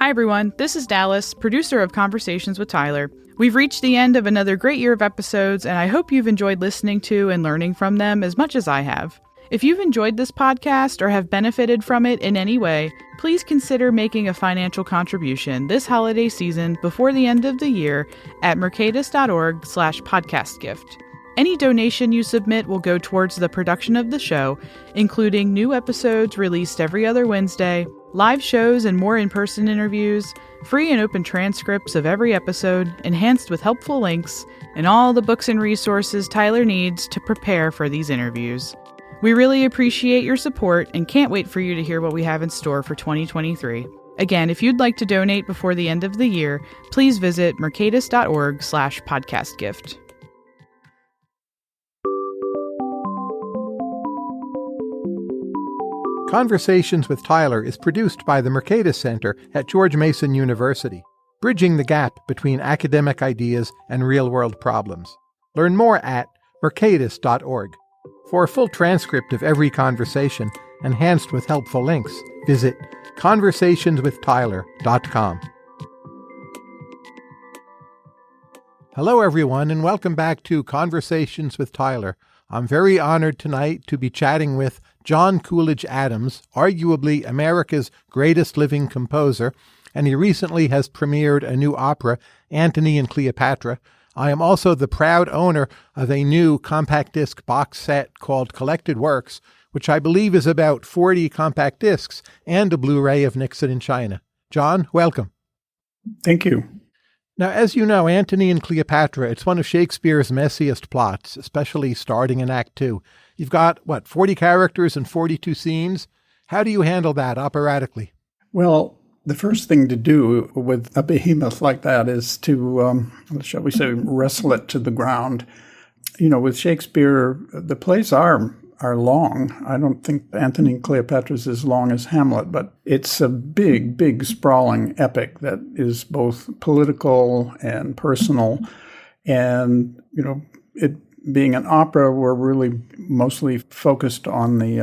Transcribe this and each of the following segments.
Hi everyone, this is Dallas, producer of Conversations with Tyler. We've reached the end of another great year of episodes, and I hope you've enjoyed listening to and learning from them as much as I have. If you've enjoyed this podcast or have benefited from it in any way, please consider making a financial contribution this holiday season before the end of the year at mercatus.org/podcastgift. Any donation you submit will go towards the production of the show, including new episodes released every other Wednesday, live shows and more in-person interviews, free and open transcripts of every episode, enhanced with helpful links, and all the books and resources Tyler needs to prepare for these interviews. We really appreciate your support and can't wait for you to hear what we have in store for 2023. Again, if you'd like to donate before the end of the year, please visit mercatus.org/podcastgift. Conversations with Tyler is produced by the Mercatus Center at George Mason University, bridging the gap between academic ideas and real-world problems. Learn more at mercatus.org. For a full transcript of every conversation, enhanced with helpful links, visit conversationswithtyler.com. Hello, everyone, and welcome back to Conversations with Tyler. I'm very honored tonight to be chatting with John Coolidge Adams, arguably America's greatest living composer, and he recently has premiered a new opera, Antony and Cleopatra. I am also the proud owner of a new compact disc box set called Collected Works, which I believe is about 40 compact discs and a Blu-ray of Nixon in China. John, welcome. Thank you. Now, as you know, Antony and Cleopatra, it's one of Shakespeare's messiest plots, especially starting in Act 2. You've got, 40 characters and 42 scenes? How do you handle that operatically? Well, the first thing to do with a behemoth like that is to, shall we say, wrestle it to the ground. You know, with Shakespeare, the plays are long. I don't think Antony and Cleopatra is as long as Hamlet, but it's a big, sprawling epic that is both political and personal. And, you know, it being an opera, we're really mostly focused on the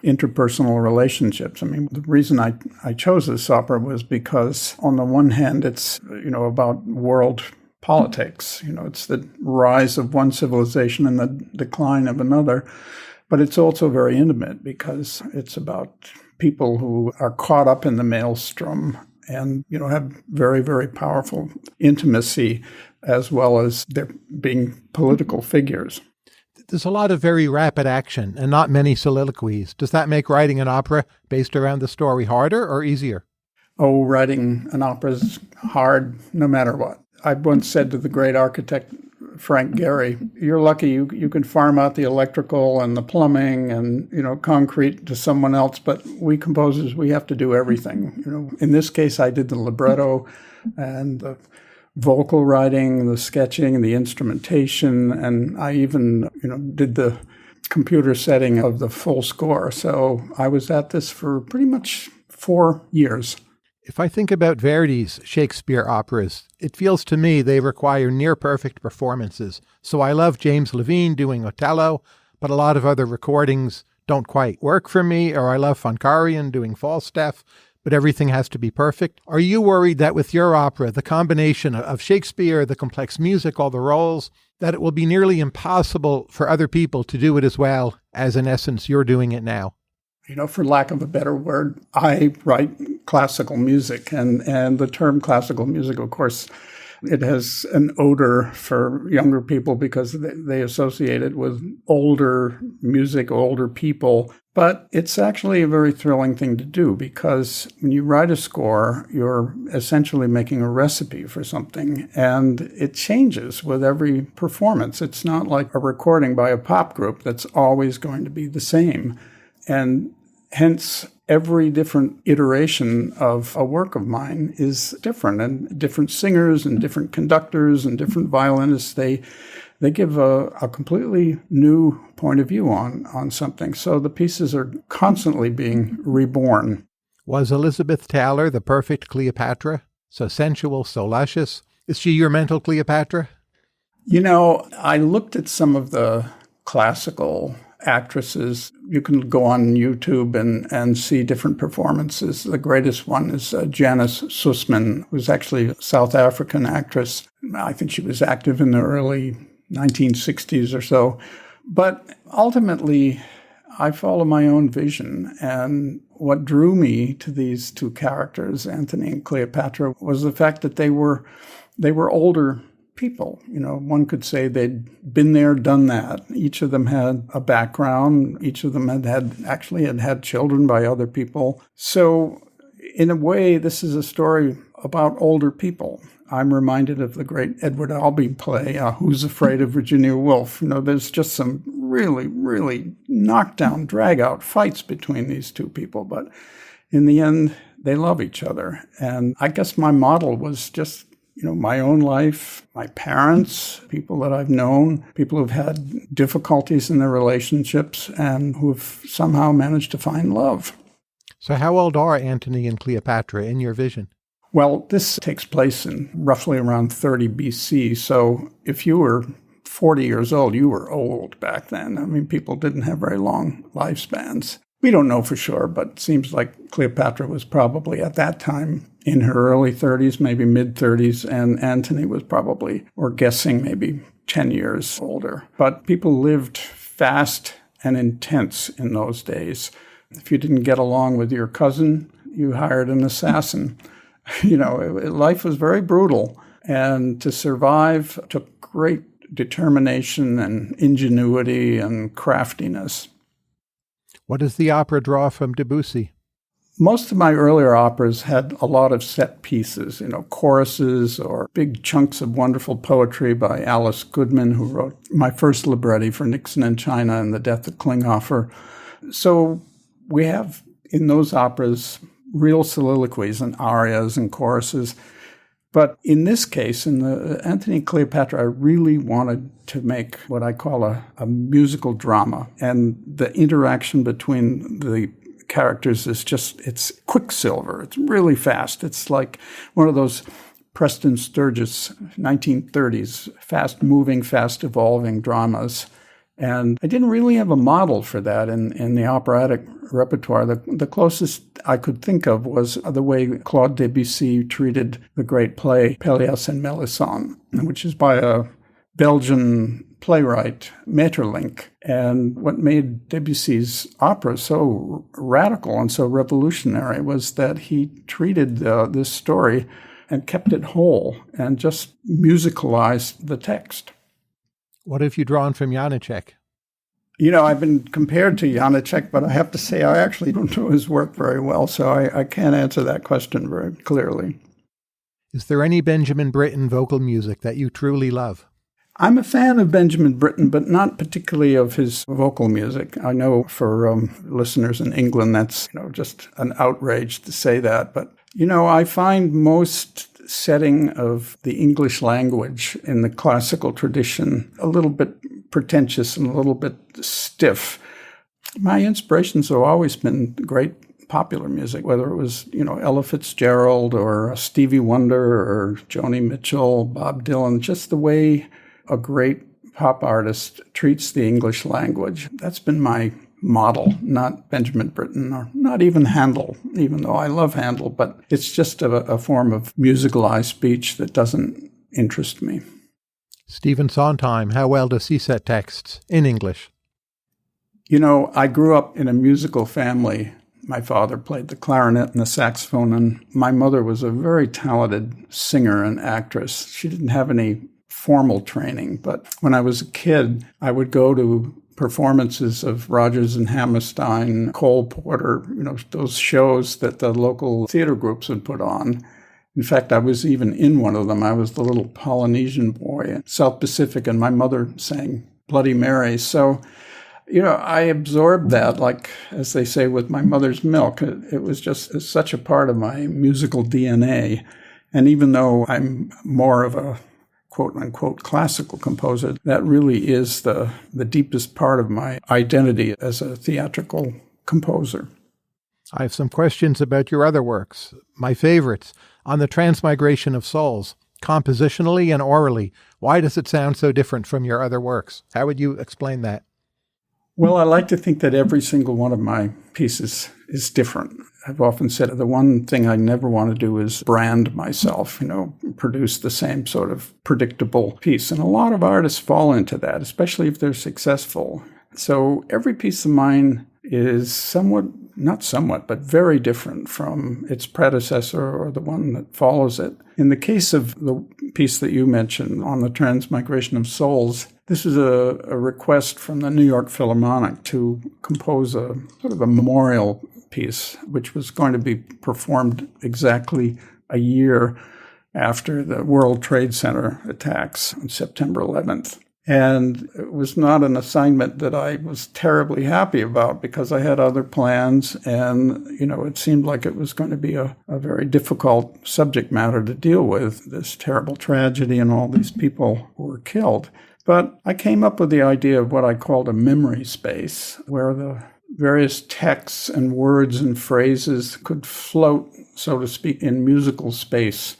interpersonal relationships. I mean, the reason I chose this opera was because, on the one hand, it's, you know, about world politics. You know, it's the rise of one civilization and the decline of another. But it's also very intimate because it's about people who are caught up in the maelstrom and, you know, have very, very powerful intimacy as well as their being political figures. There's a lot of very rapid action and not many soliloquies. Does that make writing an opera based around the story harder or easier? Oh, writing an opera is hard no matter what. I once said to the great architect Frank Gehry, you're lucky you can farm out the electrical and the plumbing and, you know, concrete to someone else, but we composers, we have to do everything. You know, in this case, I did the libretto and the vocal writing, the sketching, the instrumentation, and I even, you know, did the computer setting of the full score. So I was at this for pretty much 4 years. If I think about Verdi's Shakespeare operas, it feels to me they require near-perfect performances. So I love James Levine doing Othello, but a lot of other recordings don't quite work for me, or I love Von Karajan doing Falstaff, but everything has to be perfect. Are you worried that with your opera, the combination of Shakespeare, the complex music, all the roles, that it will be nearly impossible for other people to do it as well as, in essence, you're doing it now? You know, for lack of a better word, I write classical music, and the term classical music, of course, it has an odor for younger people because they associate it with older music, older people. But it's actually a very thrilling thing to do because when you write a score, you're essentially making a recipe for something, and it changes with every performance. It's not like a recording by a pop group that's always going to be the same. And hence, every different iteration of a work of mine is different, and different singers and different conductors and different violinists, they give a completely new point of view on something. So the pieces are constantly being reborn. Was Elizabeth Taylor the perfect Cleopatra? So sensual, so luscious? Is she your mental Cleopatra? You know, I looked at some of the classical actresses. You can go on YouTube and see different performances. The greatest one is Janice Sussman, who's actually a South African actress. I think she was active in the early 1960s or so. But ultimately, I follow my own vision. And what drew me to these two characters, Antony and Cleopatra, was the fact that they were older people. One could say they'd been there, done that. Each of them had a background. Each of them had children by other people. So in a way, this is a story about older people. I'm reminded of the great Edward Albee play, Who's Afraid of Virginia Woolf? There's just some really, really knockdown, drag-out fights between these two people. But in the end, they love each other. And I guess my model was just my own life, my parents, people that I've known, people who've had difficulties in their relationships and who've somehow managed to find love. So how old are Antony and Cleopatra in your vision? Well, this takes place in roughly around 30 BC. So if you were 40 years old, you were old back then. I mean, people didn't have very long lifespans. We don't know for sure, but it seems like Cleopatra was probably at that time in her early 30s, maybe mid-30s, and Antony was probably, we're guessing, maybe 10 years older. But people lived fast and intense in those days. If you didn't get along with your cousin, you hired an assassin. Life was very brutal, and to survive took great determination and ingenuity and craftiness. What does the opera draw from Debussy? Most of my earlier operas had a lot of set pieces, choruses or big chunks of wonderful poetry by Alice Goodman, who wrote my first libretti for Nixon in China and The Death of Klinghoffer. So we have in those operas real soliloquies and arias and choruses. But in this case, in the Antony and Cleopatra, I really wanted to make what I call a musical drama. And the interaction between the characters is it's quicksilver. It's really fast. It's like one of those Preston Sturges 1930s fast-moving, fast-evolving dramas. And I didn't really have a model for that in the operatic repertoire. The closest I could think of was the way Claude Debussy treated the great play Pelléas and Mélisande, which is by a Belgian playwright, Maeterlinck. And what made Debussy's opera so radical and so revolutionary was that he treated this story and kept it whole and just musicalized the text. What have you drawn from Janacek? I've been compared to Janacek, but I have to say I actually don't know his work very well, so I can't answer that question very clearly. Is there any Benjamin Britten vocal music that you truly love? I'm a fan of Benjamin Britten, but not particularly of his vocal music. I know for listeners in England, that's just an outrage to say that. But, I find most setting of the English language in the classical tradition a little bit pretentious and a little bit stiff. My inspirations have always been great popular music, whether it was, Ella Fitzgerald or Stevie Wonder or Joni Mitchell, Bob Dylan, just the way a great pop artist treats the English language. That's been my model, not Benjamin Britten or not even Handel, even though I love Handel, but it's just a form of musicalized speech that doesn't interest me. Stephen Sondheim, how well does he set texts in English? I grew up in a musical family. My father played the clarinet and the saxophone, and my mother was a very talented singer and actress. She didn't have any formal training, but when I was a kid, I would go to performances of Rodgers and Hammerstein, Cole Porter, those shows that the local theater groups would put on. In fact, I was even in one of them. I was the little Polynesian boy in South Pacific, and my mother sang Bloody Mary. So, I absorbed that, like, as they say, with my mother's milk. It was just such a part of my musical DNA. And even though I'm more of a quote-unquote classical composer, that really is the deepest part of my identity as a theatrical composer. I have some questions about your other works. My favorites, On the Transmigration of Souls, compositionally and orally. Why does it sound so different from your other works? How would you explain that? Well, I like to think that every single one of my pieces is different. I've often said the one thing I never want to do is brand myself, produce the same sort of predictable piece. And a lot of artists fall into that, especially if they're successful. So every piece of mine is but very different from its predecessor or the one that follows it. In the case of the piece that you mentioned on the transmigration of souls, this is a request from the New York Philharmonic to compose a sort of a memorial piece, which was going to be performed exactly a year after the World Trade Center attacks on September 11th. And it was not an assignment that I was terribly happy about because I had other plans and, it seemed like it was going to be a very difficult subject matter to deal with, this terrible tragedy and all these people who were killed. But I came up with the idea of what I called a memory space, where the various texts and words and phrases could float, so to speak, in musical space.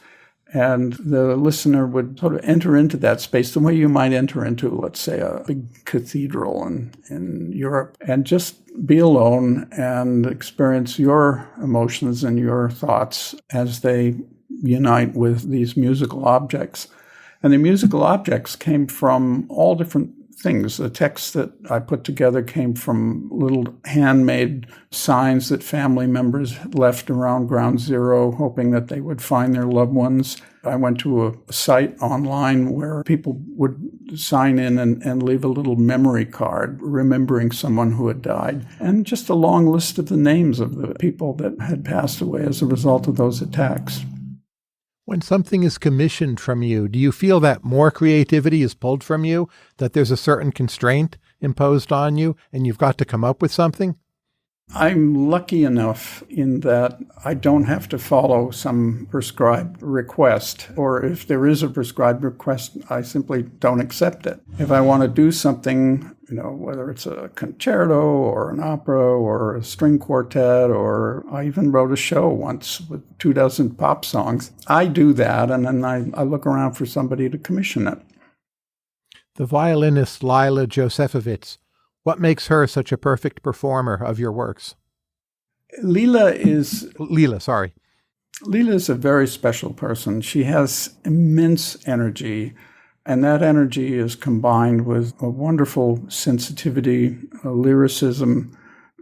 And the listener would sort of enter into that space the way you might enter into, let's say, a big cathedral in Europe, and just be alone and experience your emotions and your thoughts as they unite with these musical objects. And the musical objects came from all different things. The texts that I put together came from little handmade signs that family members left around Ground Zero, hoping that they would find their loved ones. I went to a site online where people would sign in and leave a little memory card remembering someone who had died, and just a long list of the names of the people that had passed away as a result of those attacks. When something is commissioned from you, do you feel that more creativity is pulled from you, that there's a certain constraint imposed on you, and you've got to come up with something? I'm lucky enough in that I don't have to follow some prescribed request, or if there is a prescribed request, I simply don't accept it. If I want to do something, whether it's a concerto or an opera or a string quartet, or I even wrote a show once with 24 pop songs, I do that, and then I look around for somebody to commission it. The violinist Lila Josefovitz, what makes her such a perfect performer of your works? Lila is a very special person. She has immense energy, and that energy is combined with a wonderful sensitivity, a lyricism.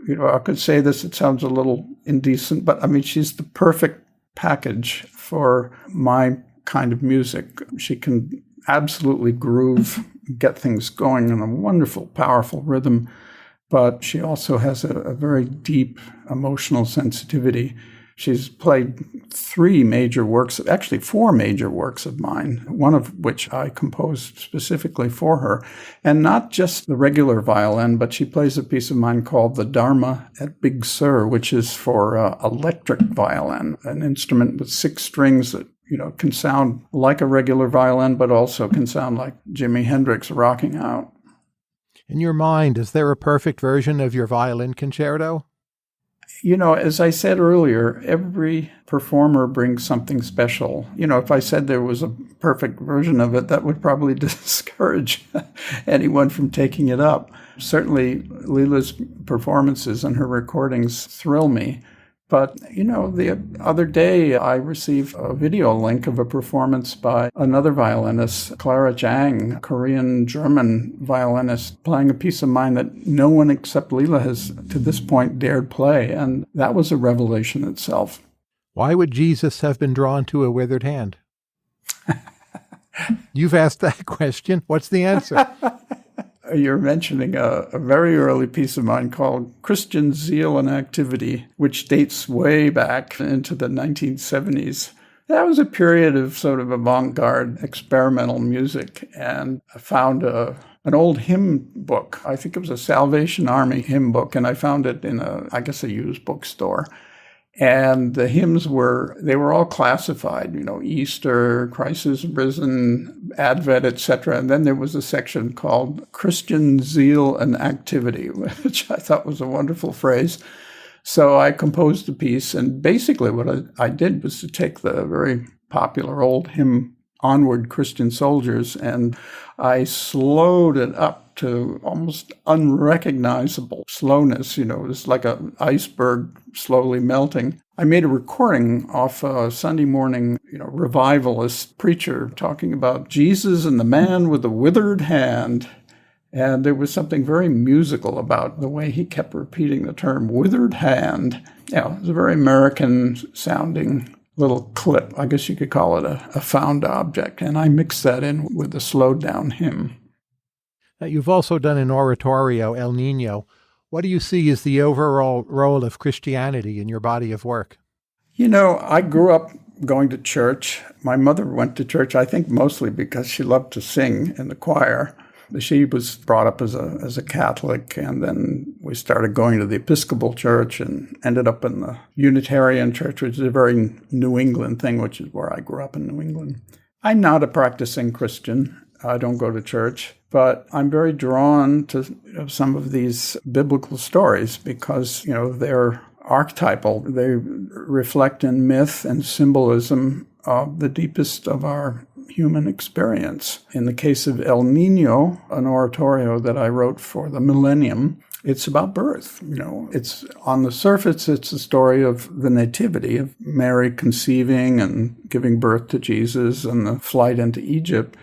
I could say this, it sounds a little indecent, but she's the perfect package for my kind of music. She can absolutely groove, get things going in a wonderful, powerful rhythm, but she also has a very deep emotional sensitivity. She's played 4 major works of mine, one of which I composed specifically for her. And not just the regular violin, but she plays a piece of mine called the Dharma at Big Sur, which is for electric violin, an instrument with 6 strings that can sound like a regular violin, but also can sound like Jimi Hendrix rocking out. In your mind, is there a perfect version of your violin concerto? As I said earlier, every performer brings something special. If I said there was a perfect version of it, that would probably discourage anyone from taking it up. Certainly, Lila's performances and her recordings thrill me. But, the other day I received a video link of a performance by another violinist, Clara Zhang, a Korean-German violinist, playing a piece of mine that no one except Lila has to this point dared play. And that was a revelation itself. Why would Jesus have been drawn to a withered hand? You've asked that question. What's the answer? You're mentioning a very early piece of mine called Christian Zeal and Activity, which dates way back into the 1970s. That was a period of sort of avant-garde experimental music, and I found an old hymn book. I think it was a Salvation Army hymn book, and I found it in a used bookstore. And the hymns were all classified, Easter, Christ is risen, Advent, etc. And then there was a section called Christian Zeal and Activity, which I thought was a wonderful phrase. So I composed a piece, and basically what I did was to take the very popular old hymn Onward, Christian Soldiers, and I slowed it up to almost unrecognizable slowness. It was like an iceberg slowly melting. I made a recording off a Sunday morning, revivalist preacher talking about Jesus and the man with the withered hand. And there was something very musical about the way he kept repeating the term withered hand. It was a very American-sounding little clip. I guess you could call it a found object. And I mixed that in with a slowed-down hymn. Now, you've also done an oratorio, El Niño. What do you see as the overall role of Christianity in your body of work? I grew up going to church. My mother went to church, I think mostly because she loved to sing in the choir. She was brought up as a Catholic, and then we started going to the Episcopal Church and ended up in the Unitarian Church, which is a very New England thing, which is where I grew up in New England. I'm not a practicing Christian. I don't go to church, but I'm very drawn to some of these biblical stories because, they're archetypal. They reflect in myth and symbolism the deepest of our human experience. In the case of El Niño, an oratorio that I wrote for the millennium, it's about birth. It's on the surface, it's a story of the nativity, of Mary conceiving and giving birth to Jesus and the flight into Egypt.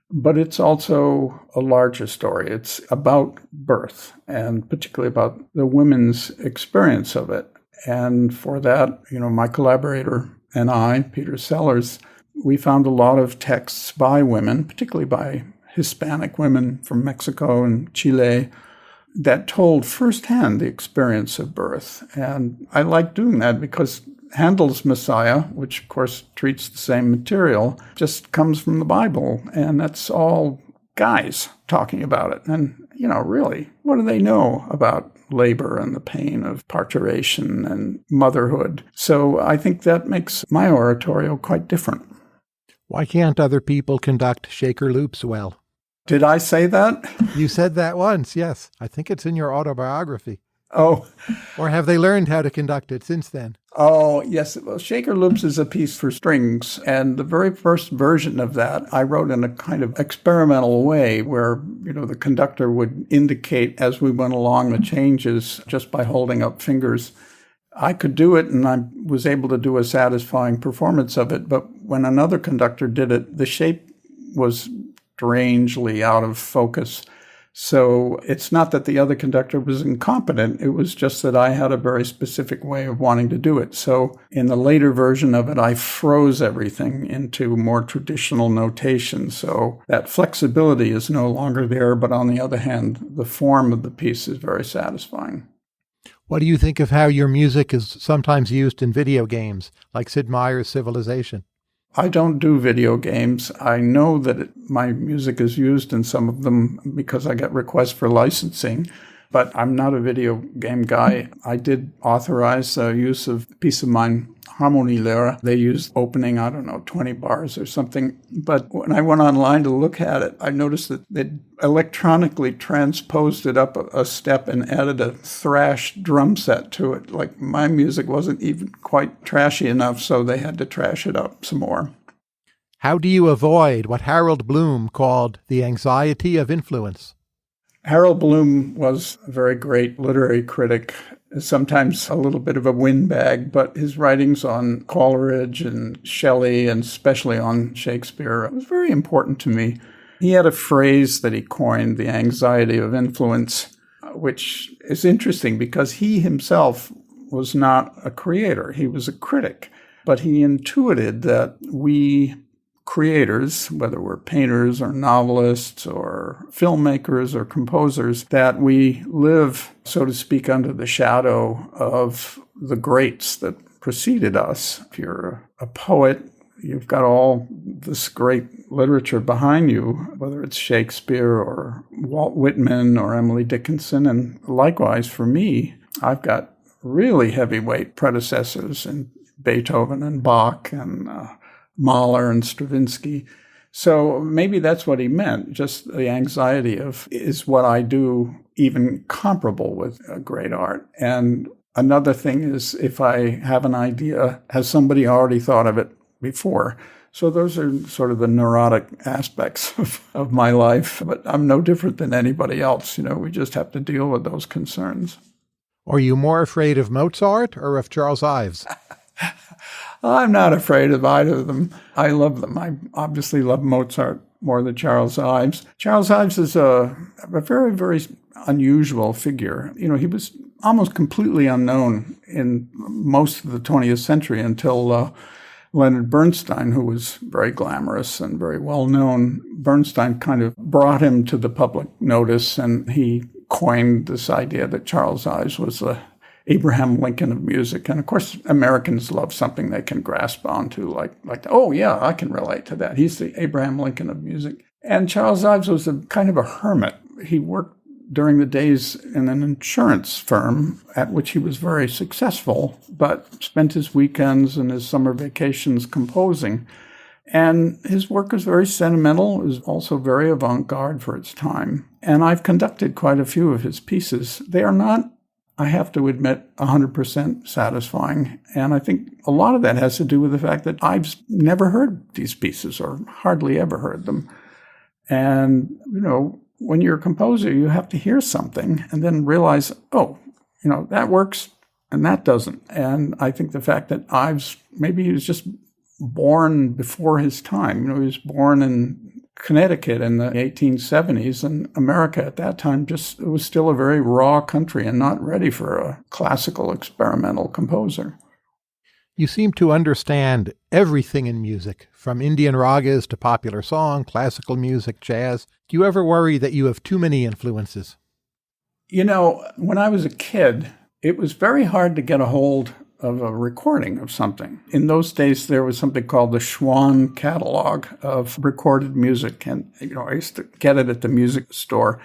But it's also a larger story. It's about birth, and particularly about the women's experience of it. And for that, my collaborator and I, Peter Sellers, we found a lot of texts by women, particularly by Hispanic women from Mexico and Chile, that told firsthand the experience of birth. And I like doing that because Handel's Messiah, which of course treats the same material, just comes from the Bible. And that's all guys talking about it. And, really, what do they know about labor and the pain of parturition and motherhood? So I think that makes my oratorio quite different. Why can't other people conduct shaker loops well? Did I say that? You said that once, yes. I think it's in your autobiography. Oh. Or have they learned how to conduct it since then? Oh, yes. Well, Shaker Loops is a piece for strings. And the very first version of that I wrote in a kind of experimental way where, the conductor would indicate as we went along the changes just by holding up fingers. I could do it, and I was able to do a satisfying performance of it. But when another conductor did it, the shape was strangely out of focus. So it's not that the other conductor was incompetent. It was just that I had a very specific way of wanting to do it. So in the later version of it, I froze everything into more traditional notation. So that flexibility is no longer there. But on the other hand, the form of the piece is very satisfying. What do you think of how your music is sometimes used in video games, like Sid Meier's Civilization? I don't do video games. I know that my music is used in some of them because I get requests for licensing, but I'm not a video game guy. I did authorize the use of a piece of mine, Harmonielehre. They used opening, 20 bars or something. But when I went online to look at it, I noticed that they electronically transposed it up a step and added a thrash drum set to it. Like my music wasn't even quite trashy enough, so they had to trash it up some more. How do you avoid what Harold Bloom called the anxiety of influence? Harold Bloom was a very great literary critic, sometimes a little bit of a windbag, but his writings on Coleridge and Shelley, and especially on Shakespeare, was very important to me. He had a phrase that he coined, the anxiety of influence, which is interesting because he himself was not a creator. He was a critic, but he intuited that we creators, whether we're painters or novelists or filmmakers or composers, that we live, so to speak, under the shadow of the greats that preceded us. If you're a poet, you've got all this great literature behind you, whether it's Shakespeare or Walt Whitman or Emily Dickinson. And likewise for me, I've got really heavyweight predecessors in Beethoven and Bach and Mahler and Stravinsky. So maybe that's what he meant, just the anxiety of, is what I do even comparable with great art? And another thing is, if I have an idea, has somebody already thought of it before? So those are sort of the neurotic aspects of my life. But I'm no different than anybody else. We just have to deal with those concerns. Are you more afraid of Mozart or of Charles Ives? I'm not afraid of either of them. I love them. I obviously love Mozart more than Charles Ives. Charles Ives is a very, very unusual figure. He was almost completely unknown in most of the 20th century until Leonard Bernstein, who was very glamorous and very well known. Bernstein kind of brought him to the public notice, and he coined this idea that Charles Ives was the Abraham Lincoln of music. And of course, Americans love something they can grasp onto, like, oh yeah, I can relate to that. He's the Abraham Lincoln of music. And Charles Ives was a kind of a hermit. He worked during the days in an insurance firm at which he was very successful, but spent his weekends and his summer vacations composing. And his work was very sentimental. It was also very avant-garde for its time. And I've conducted quite a few of his pieces. They are not, I have to admit, 100% satisfying. And I think a lot of that has to do with the fact that I've never heard these pieces or hardly ever heard them. And, when you're a composer, you have to hear something and then realize, oh, that works and that doesn't. And I think the fact that Ives, maybe he was just born before his time. He was born in Connecticut in the 1870s, and America at that time it was still a very raw country and not ready for a classical experimental composer. You seem to understand everything in music, from Indian ragas to popular song, classical music, jazz. Do you ever worry that you have too many influences? When I was a kid, it was very hard to get a hold of a recording of something. In those days, there was something called the Schwann catalog of recorded music. And, I used to get it at the music store.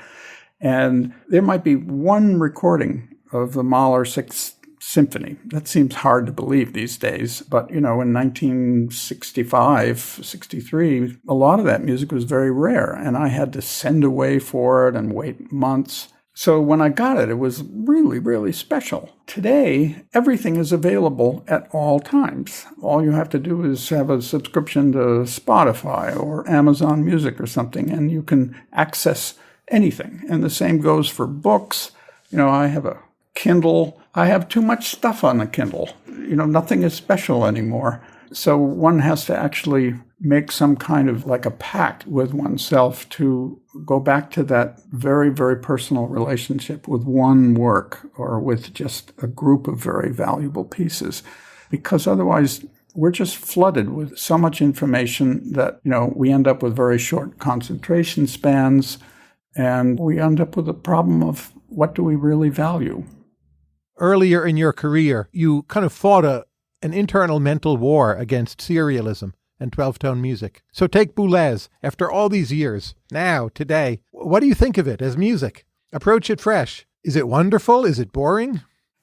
And there might be one recording of the Mahler Sixth Symphony. That seems hard to believe these days. But, in 1965, 63, a lot of that music was very rare. And I had to send away for it and wait months. So when I got it, it was really, really special. Today, everything is available at all times. All you have to do is have a subscription to Spotify or Amazon Music or something, and you can access anything. And the same goes for books. I have a Kindle. I have too much stuff on the Kindle. Nothing is special anymore. So one has to actually make some kind of like a pact with oneself to go back to that very, very personal relationship with one work or with just a group of very valuable pieces. Because otherwise, we're just flooded with so much information that, we end up with very short concentration spans, and we end up with a problem of what do we really value? Earlier in your career, you kind of fought an internal mental war against serialism and 12-tone music. So take Boulez, after all these years, now, today, what do you think of it as music? Approach it fresh. Is it wonderful? Is it boring?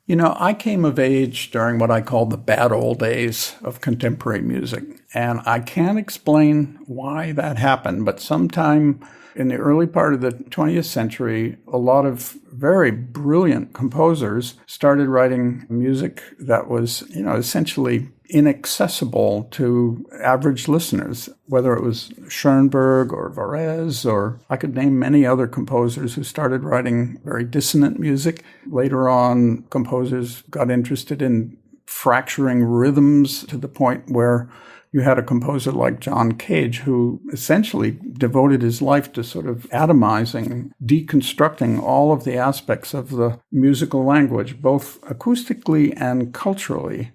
I came of age during what I call the bad old days of contemporary music. And I can't explain why that happened, but sometime in the early part of the 20th century, a lot of very brilliant composers started writing music that was, essentially inaccessible to average listeners, whether it was Schoenberg or Varese, or I could name many other composers who started writing very dissonant music. Later on, composers got interested in fracturing rhythms to the point where you had a composer like John Cage who essentially devoted his life to sort of atomizing, deconstructing all of the aspects of the musical language, both acoustically and culturally.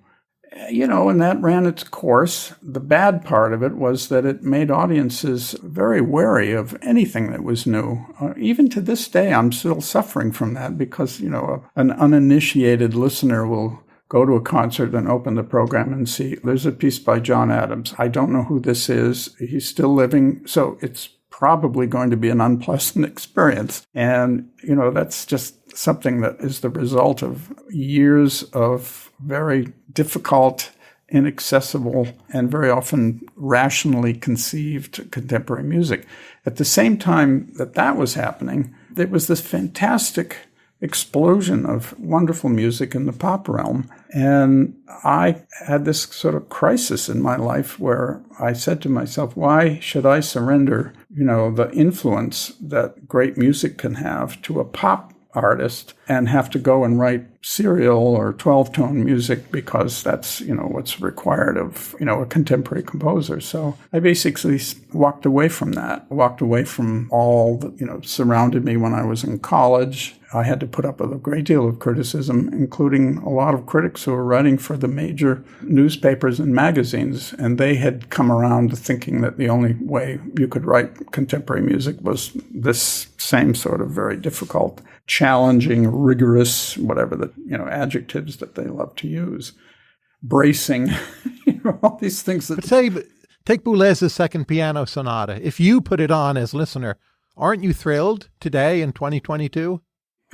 And that ran its course. The bad part of it was that it made audiences very wary of anything that was new. Even to this day, I'm still suffering from that because, an uninitiated listener will go to a concert and open the program and see there's a piece by John Adams. I don't know who this is. He's still living. So it's probably going to be an unpleasant experience. And, that's just something that is the result of years of very difficult, inaccessible, and very often rationally conceived contemporary music. At the same time that was happening, there was this fantastic explosion of wonderful music in the pop realm. And I had this sort of crisis in my life where I said to myself, why should I surrender, the influence that great music can have to a pop artist and have to go and write serial or 12-tone music because that's, what's required of, a contemporary composer. So I basically walked away from that, walked away from all that, surrounded me when I was in college. I had to put up with a great deal of criticism, including a lot of critics who were writing for the major newspapers and magazines, and they had come around to thinking that the only way you could write contemporary music was this same sort of very difficult, challenging, rigorous, whatever the adjectives that they love to use, bracing, all these things that. But take Boulez's Second Piano Sonata. If you put it on as listener, aren't you thrilled today in 2022?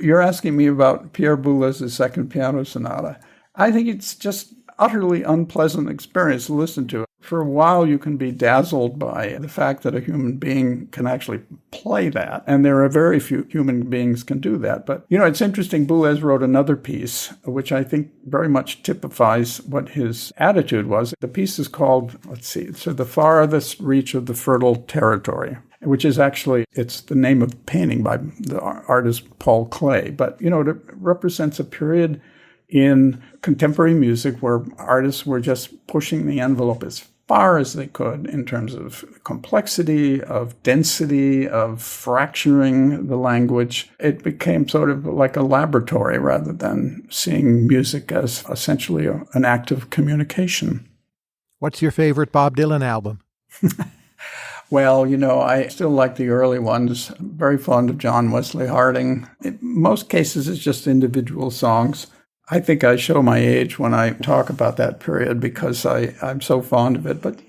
You're asking me about Pierre Boulez's Second Piano Sonata. I think it's just utterly unpleasant experience to listen to. For a while, you can be dazzled by the fact that a human being can actually play that. And there are very few human beings can do that. But, it's interesting. Boulez wrote another piece, which I think very much typifies what his attitude was. The piece is called, it's The Farthest Reach of the Fertile Territory, which is actually, it's the name of a painting by the artist Paul Klee. But, it represents a period in contemporary music where artists were just pushing the envelope as far as they could in terms of complexity, of density, of fracturing the language. It became sort of like a laboratory rather than seeing music as essentially an act of communication. What's your favorite Bob Dylan album? Well, I still like the early ones. Very fond of John Wesley Harding. In most cases, it's just individual songs. I think I show my age when I talk about that period because I'm so fond of it. But,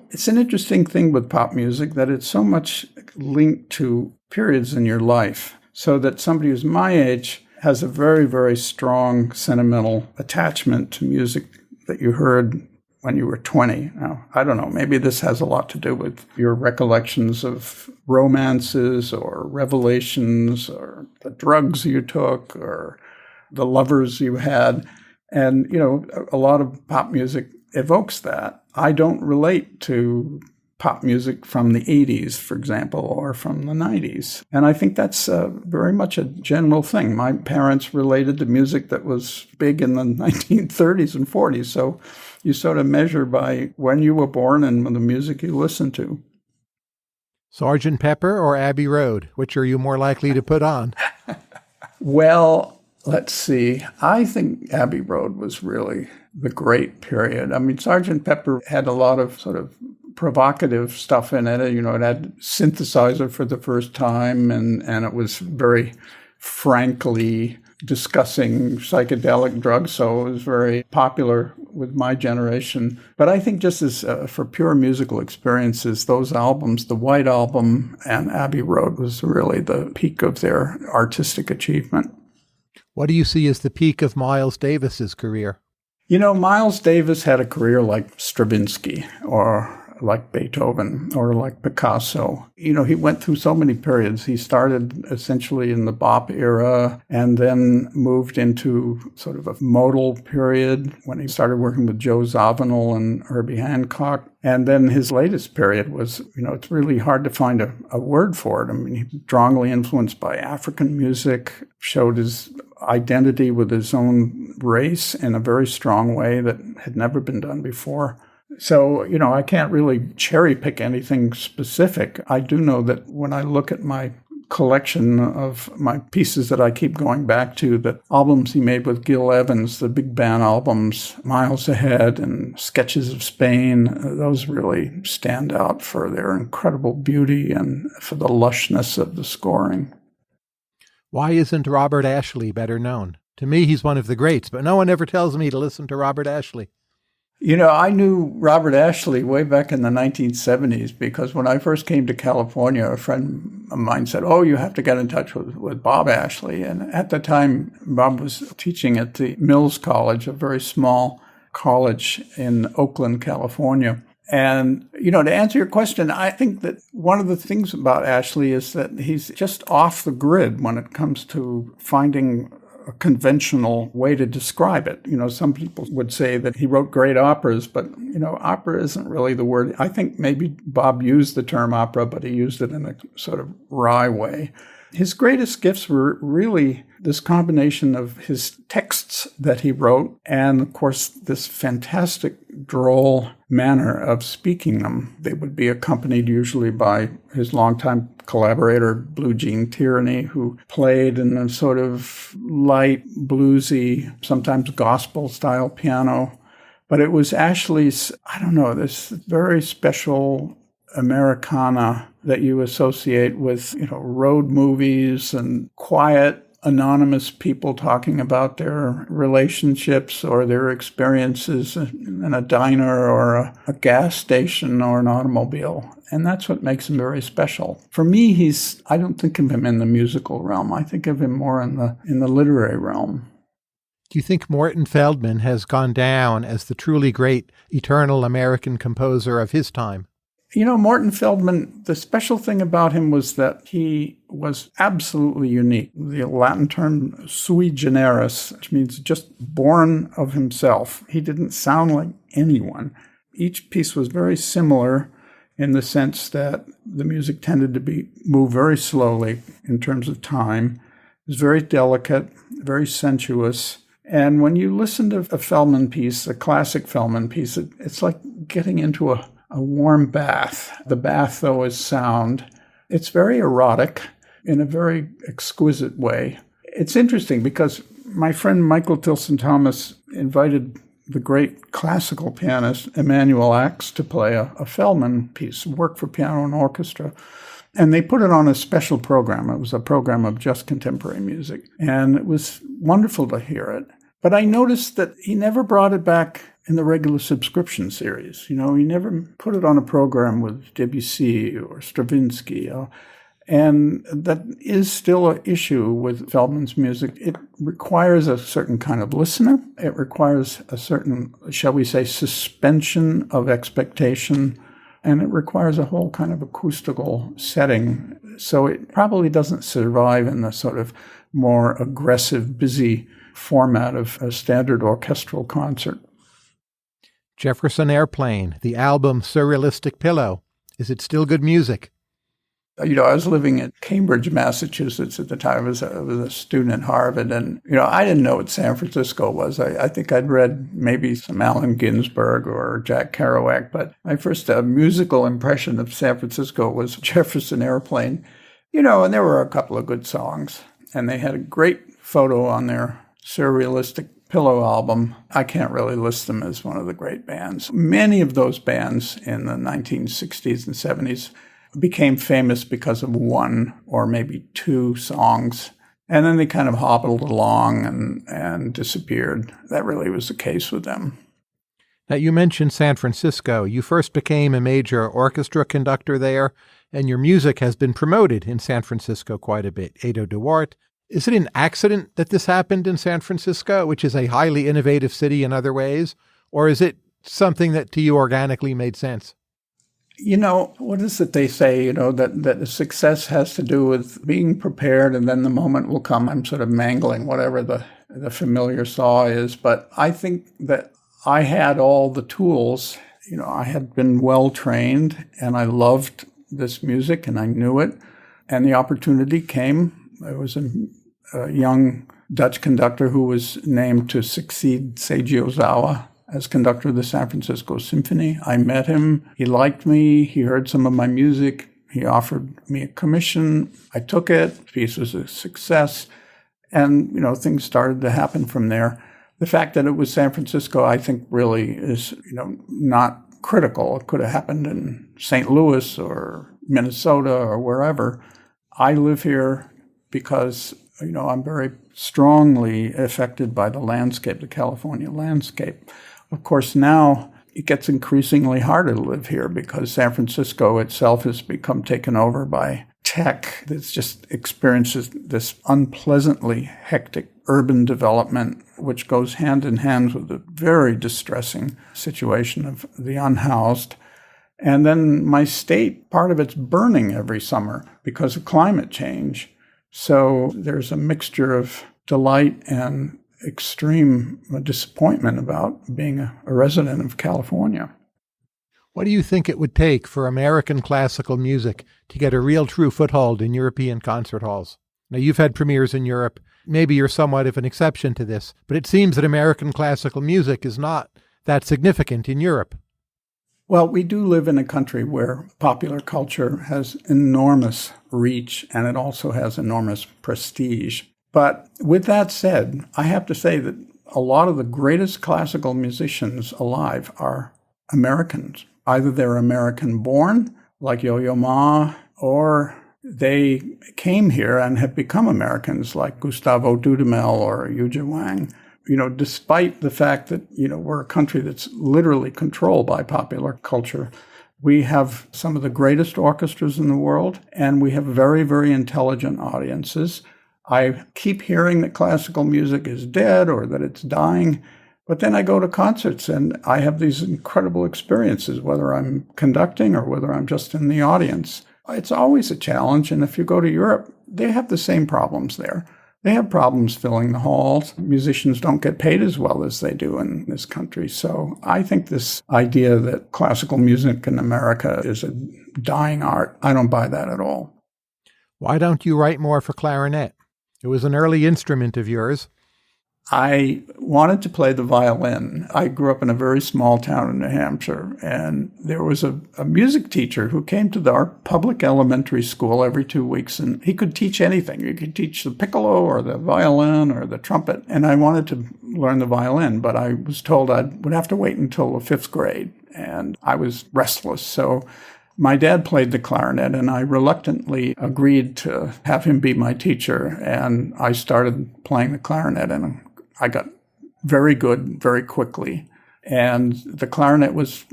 it's an interesting thing with pop music that it's so much linked to periods in your life, so that somebody who's my age has a very, very strong sentimental attachment to music that you heard when you were 20. Now, I don't know, maybe this has a lot to do with your recollections of romances or revelations or the drugs you took or the lovers you had. And, a lot of pop music evokes that. I don't relate to pop music from the 80s, for example, or from the 90s. And I think that's very much a general thing. My parents related to music that was big in the 1930s and 40s. So you sort of measure by when you were born and the music you listened to. Sgt. Pepper or Abbey Road? Which are you more likely to put on? Well, let's see. I think Abbey Road was really the great period. I mean, Sgt. Pepper had a lot of sort of provocative stuff in it. It had synthesizer for the first time, and it was very frankly discussing psychedelic drugs, so it was very popular with my generation. But I think just as for pure musical experiences, those albums, the White Album and Abbey Road, was really the peak of their artistic achievement. What do you see as the peak of Miles Davis's career? Miles Davis had a career like Stravinsky or like Beethoven or like Picasso. He went through so many periods. He started essentially in the bop era and then moved into sort of a modal period when he started working with Joe Zawinul and Herbie Hancock. And then his latest period was, it's really hard to find a word for it. I mean, he was strongly influenced by African music, showed his identity with his own race in a very strong way that had never been done before. So, I can't really cherry pick anything specific. I do know that when I look at my collection of my pieces that I keep going back to, the albums he made with Gil Evans, the big band albums, Miles Ahead and Sketches of Spain, those really stand out for their incredible beauty and for the lushness of the scoring. Why isn't Robert Ashley better known? To me, he's one of the greats, but no one ever tells me to listen to Robert Ashley. I knew Robert Ashley way back in the 1970s because when I first came to California, a friend of mine said, "Oh, you have to get in touch with Bob Ashley." And at the time, Bob was teaching at the Mills College, a very small college in Oakland, California. And, to answer your question, I think that one of the things about Ashley is that he's just off the grid when it comes to finding a conventional way to describe it. Some people would say that he wrote great operas, but, opera isn't really the word. I think maybe Bob used the term opera, but he used it in a sort of wry way. His greatest gifts were really this combination of his texts that he wrote and, of course, this fantastic droll manner of speaking them. They would be accompanied usually by his longtime collaborator, Blue Jean Tierney, who played in a sort of light, bluesy, sometimes gospel-style piano. But it was Ashley's, this very special Americana that you associate with, road movies and quiet, anonymous people talking about their relationships or their experiences in a diner or a gas station or an automobile. And that's what makes him very special. For me, I don't think of him in the musical realm. I think of him more in the literary realm. Do you think Morton Feldman has gone down as the truly great eternal American composer of his time? Morton Feldman, the special thing about him was that he was absolutely unique. The Latin term sui generis, which means just born of himself. He didn't sound like anyone. Each piece was very similar in the sense that the music tended to move very slowly in terms of time. It was very delicate, very sensuous. And when you listen to a Feldman piece, a classic Feldman piece, it's like getting into a warm bath. The bath, though, is sound. It's very erotic in a very exquisite way. It's interesting because my friend Michael Tilson Thomas invited the great classical pianist Emanuel Ax to play a Feldman piece, work for piano and orchestra. And they put it on a special program. It was a program of just contemporary music. And it was wonderful to hear it. But I noticed that he never brought it back in the regular subscription series. He never put it on a program with Debussy or Stravinsky. And that is still an issue with Feldman's music. It requires a certain kind of listener. It requires a certain, shall we say, suspension of expectation. And it requires a whole kind of acoustical setting. So it probably doesn't survive in the sort of more aggressive, busy format of a standard orchestral concert. Jefferson Airplane, the album Surrealistic Pillow. Is it still good music? I was living in Cambridge, Massachusetts at the time. I was a student at Harvard. And, I didn't know what San Francisco was. I think I'd read maybe some Allen Ginsberg or Jack Kerouac. But my first musical impression of San Francisco was Jefferson Airplane. And there were a couple of good songs. And they had a great photo on their Surrealistic Pillow album. I can't really list them as one of the great bands. Many of those bands in the 1960s and 70s became famous because of one or maybe two songs. And then they kind of hobbled along and disappeared. That really was the case with them. Now, you mentioned San Francisco. You first became a major orchestra conductor there, and your music has been promoted in San Francisco quite a bit. Edo Duarte. Is it an accident that this happened in San Francisco, which is a highly innovative city in other ways? Or is it something that to you organically made sense? What is it they say, that success has to do with being prepared and then the moment will come. I'm sort of mangling whatever the familiar saw is. But I think that I had all the tools. I had been well trained and I loved this music and I knew it. And the opportunity came. There was a young Dutch conductor who was named to succeed Seiji Ozawa as conductor of the San Francisco Symphony. I met him. He liked me. He heard some of my music. He offered me a commission. I took it. The piece was a success. And, things started to happen from there. The fact that it was San Francisco, I think, really is, not critical. It could have happened in St. Louis or Minnesota or wherever. I live here because, I'm very strongly affected by the landscape, the California landscape. Of course, now it gets increasingly harder to live here because San Francisco itself has become taken over by tech that's just experiences this unpleasantly hectic urban development, which goes hand in hand with the very distressing situation of the unhoused. And then my state, part of it's burning every summer because of climate change. So there's a mixture of delight and extreme disappointment about being a resident of California. What do you think it would take for American classical music to get a real true foothold in European concert halls? Now, you've had premieres in Europe. Maybe you're somewhat of an exception to this, but it seems that American classical music is not that significant in Europe. Well, we do live in a country where popular culture has enormous reach, and it also has enormous prestige. But with that said, I have to say that a lot of the greatest classical musicians alive are Americans. Either they're American-born, like Yo-Yo Ma, or they came here and have become Americans, like Gustavo Dudamel or Yuja Wang. Despite the fact that, we're a country that's literally controlled by popular culture, we have some of the greatest orchestras in the world, and we have very, very intelligent audiences. I keep hearing that classical music is dead or that it's dying, but then I go to concerts and I have these incredible experiences, whether I'm conducting or whether I'm just in the audience. It's always a challenge, and if you go to Europe, they have the same problems there. They have problems filling the halls. Musicians don't get paid as well as they do in this country. So I think this idea that classical music in America is a dying art, I don't buy that at all. Why don't you write more for clarinet? It was an early instrument of yours. I wanted to play the violin. I grew up in a very small town in New Hampshire, and there was a music teacher who came to our public elementary school every 2 weeks, and he could teach anything. He could teach the piccolo or the violin or the trumpet, and I wanted to learn the violin, but I was told I would have to wait until the 5th grade, and I was restless. So my dad played the clarinet, and I reluctantly agreed to have him be my teacher, and I started playing the clarinet, and I got very good very quickly. And the clarinet was,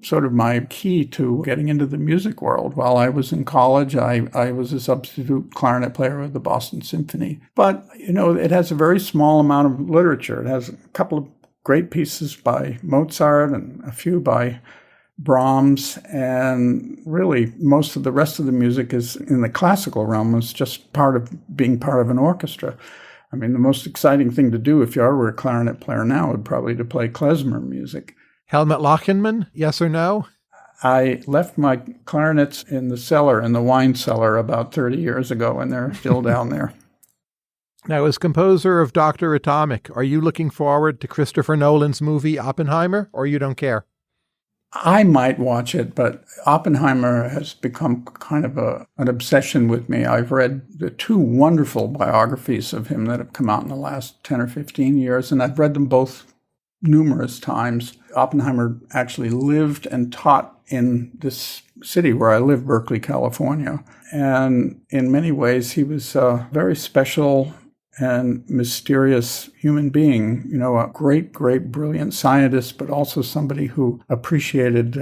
sort of my key to getting into the music world. While I was in college, I was a substitute clarinet player with the Boston Symphony. But, it has a very small amount of literature. It has a couple of great pieces by Mozart and a few by Brahms, and really most of the rest of the music is in the classical realm. It's just part of being part of an orchestra. I mean, the most exciting thing to do if you were a clarinet player now would probably to play klezmer music. Helmut Lachenmann, yes or no? I left my clarinets in the wine cellar about 30 years ago, and they're still down there. Now, as composer of Dr. Atomic, are you looking forward to Christopher Nolan's movie Oppenheimer, or you don't care? I might watch it, but Oppenheimer has become kind of an obsession with me. I've read the 2 wonderful biographies of him that have come out in the last 10 or 15 years, and I've read them both numerous times. Oppenheimer actually lived and taught in this city where I live, Berkeley, California. And in many ways, he was a very special and mysterious human being, a great, great, brilliant scientist, but also somebody who appreciated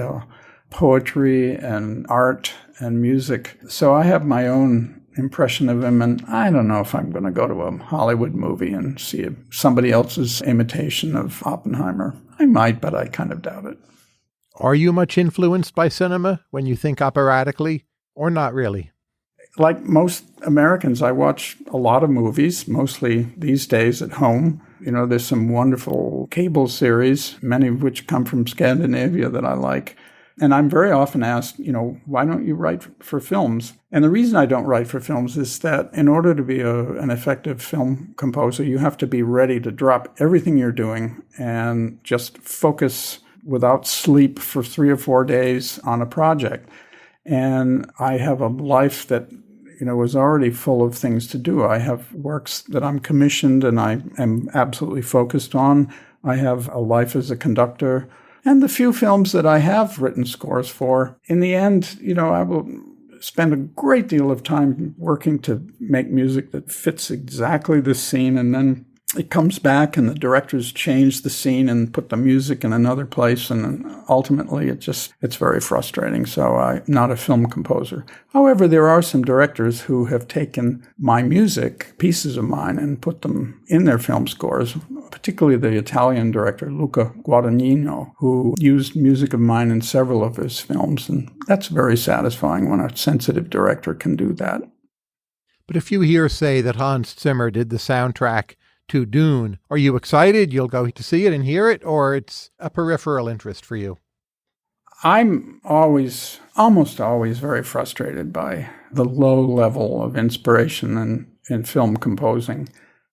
poetry and art and music. So I have my own impression of him, and I don't know if I'm going to go to a Hollywood movie and see somebody else's imitation of Oppenheimer. I might, but I kind of doubt it. Are you much influenced by cinema when you think operatically, or not really? Like most Americans, I watch a lot of movies, mostly these days at home. There's some wonderful cable series, many of which come from Scandinavia that I like. And I'm very often asked, why don't you write for films? And the reason I don't write for films is that in order to be an effective film composer, you have to be ready to drop everything you're doing and just focus without sleep for 3 or 4 days on a project. And I have a life that, is already full of things to do. I have works that I'm commissioned and I am absolutely focused on. I have a life as a conductor. And the few films that I have written scores for, in the end, I will spend a great deal of time working to make music that fits exactly the scene. And then it comes back and the directors change the scene and put the music in another place, and ultimately it's very frustrating. So I'm not a film composer. However, there are some directors who have taken my music, pieces of mine, and put them in their film scores, particularly the Italian director Luca Guadagnino, who used music of mine in several of his films, and that's very satisfying when a sensitive director can do that. But if you hear say that Hans Zimmer did the soundtrack to Dune, are you excited you'll go to see it and hear it, or it's a peripheral interest for you? I'm almost always very frustrated by the low level of inspiration in film composing.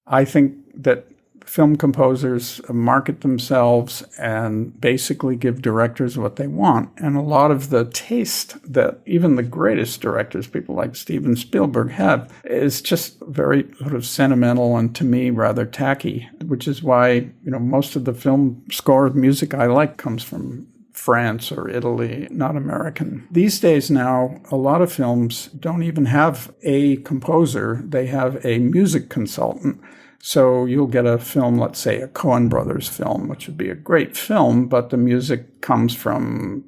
I think that film composers market themselves and basically give directors what they want. And a lot of the taste that even the greatest directors, people like Steven Spielberg, have is just very sort of sentimental and, to me, rather tacky, which is why, most of the film score music I like comes from France or Italy, not American. These days now, a lot of films don't even have a composer. They have a music consultant. So you'll get a film, let's say a Coen Brothers film, which would be a great film, but the music comes from,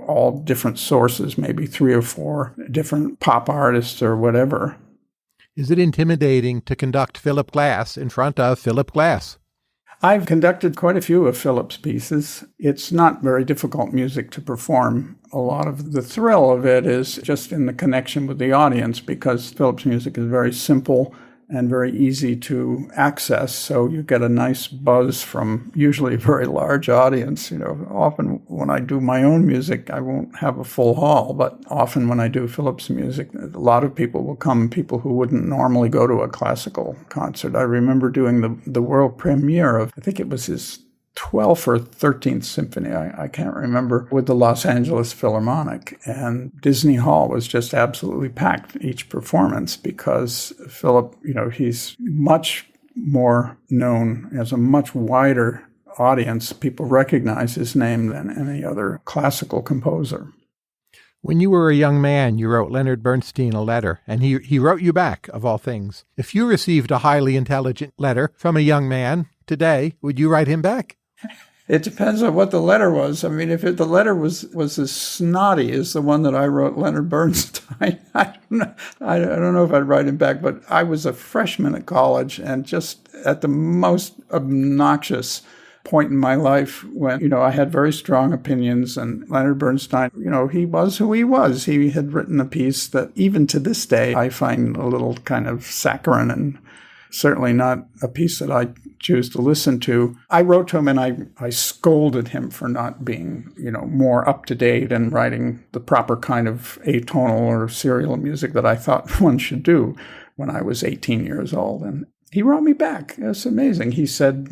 all different sources, maybe 3 or 4 different pop artists or whatever. Is it intimidating to conduct Philip Glass in front of Philip Glass? I've conducted quite a few of Philip's pieces. It's not very difficult music to perform. A lot of the thrill of it is just in the connection with the audience, because Philip's music is very simple and very easy to access. So you get a nice buzz from usually a very large audience. Often when I do my own music, I won't have a full hall, but often when I do Philip's music, a lot of people will come, people who wouldn't normally go to a classical concert. I remember doing the world premiere of, I think it was his 12th or 13th symphony, I can't remember, with the Los Angeles Philharmonic. And Disney Hall was just absolutely packed each performance because Philip, he's much more known as a much wider audience. People recognize his name than any other classical composer. When you were a young man, you wrote Leonard Bernstein a letter, and he wrote you back, of all things. If you received a highly intelligent letter from a young man today, would you write him back? It depends on what the letter was. I mean, if the letter was as snotty as the one that I wrote Leonard Bernstein, I don't know if I'd write him back, but I was a freshman at college and just at the most obnoxious point in my life when, I had very strong opinions, and Leonard Bernstein, he was who he was. He had written a piece that even to this day I find a little kind of saccharine and certainly not a piece that I choose to listen to. I wrote to him and I scolded him for not being, more up to date and writing the proper kind of atonal or serial music that I thought one should do when I was 18 years old. And he wrote me back. It's amazing. He said,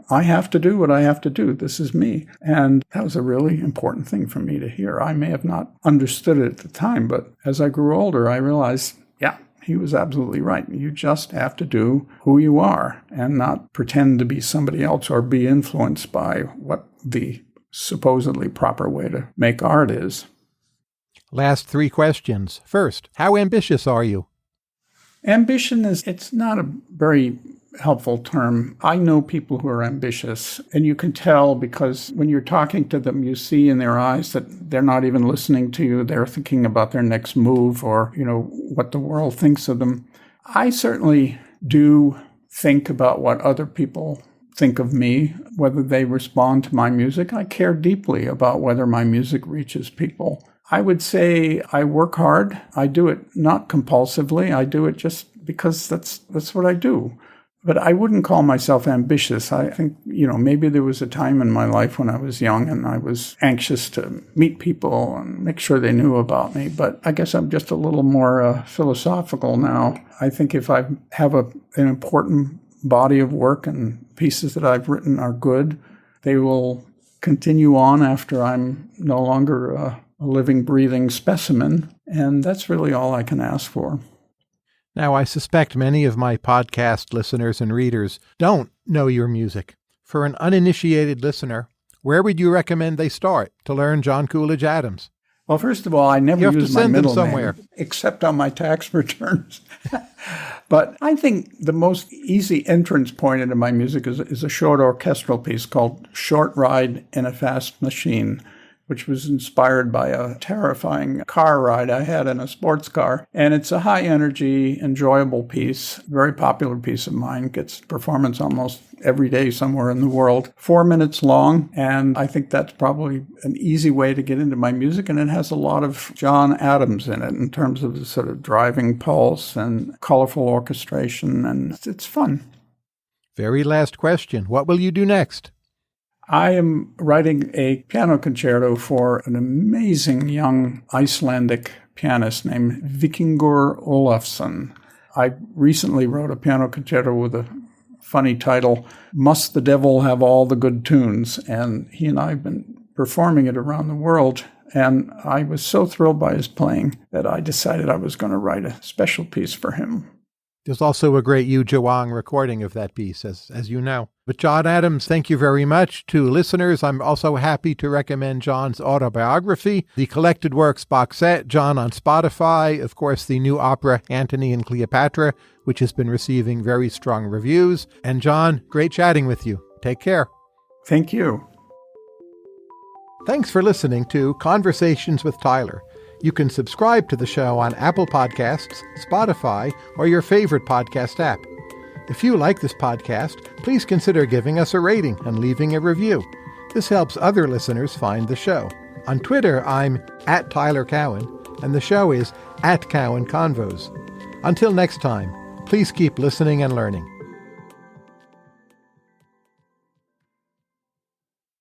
I have to do what I have to do. This is me. And that was a really important thing for me to hear. I may have not understood it at the time, but as I grew older, I realized, he was absolutely right. You just have to do who you are and not pretend to be somebody else or be influenced by what the supposedly proper way to make art is. Last 3 questions. First, how ambitious are you? Ambition it's not a very helpful term. I know people who are ambitious, and you can tell because when you're talking to them, you see in their eyes that they're not even listening to you. They're thinking about their next move or, what the world thinks of them. I certainly do think about what other people think of me, whether they respond to my music. I care deeply about whether my music reaches people. I would say I work hard. I do it not compulsively. I do it just because that's what I do. But I wouldn't call myself ambitious. I think, maybe there was a time in my life when I was young and I was anxious to meet people and make sure they knew about me. But I guess I'm just a little more philosophical now. I think if I have an important body of work and pieces that I've written are good, they will continue on after I'm no longer a living, breathing specimen. And that's really all I can ask for. Now, I suspect many of my podcast listeners and readers don't know your music. For an uninitiated listener, where would you recommend they start to learn John Coolidge Adams? Well, first of all, I never You have to use my send them middle somewhere. name except on my tax returns. But I think the most easy entrance point into my music is a short orchestral piece called Short Ride in a Fast Machine, which was inspired by a terrifying car ride I had in a sports car. And it's a high-energy, enjoyable piece, very popular piece of mine, gets performance almost every day somewhere in the world. 4 minutes long, and I think that's probably an easy way to get into my music, and it has a lot of John Adams in it in terms of the sort of driving pulse and colorful orchestration, and it's fun. Very last question. What will you do next? I am writing a piano concerto for an amazing young Icelandic pianist named Vikingur Olafsson. I recently wrote a piano concerto with a funny title, Must the Devil Have All the Good Tunes? And he and I have been performing it around the world. And I was so thrilled by his playing that I decided I was going to write a special piece for him. There's also a great Yu Jawang recording of that piece, as you know. But John Adams, thank you very much. To listeners, I'm also happy to recommend John's autobiography, the Collected Works box set, John on Spotify, of course, the new opera Antony and Cleopatra, which has been receiving very strong reviews. And John, great chatting with you. Take care. Thank you. Thanks for listening to Conversations with Tyler. You can subscribe to the show on Apple Podcasts, Spotify, or your favorite podcast app. If you like this podcast, please consider giving us a rating and leaving a review. This helps other listeners find the show. On Twitter, I'm @TylerCowan, and the show is @CowanConvos. Until next time, please keep listening and learning.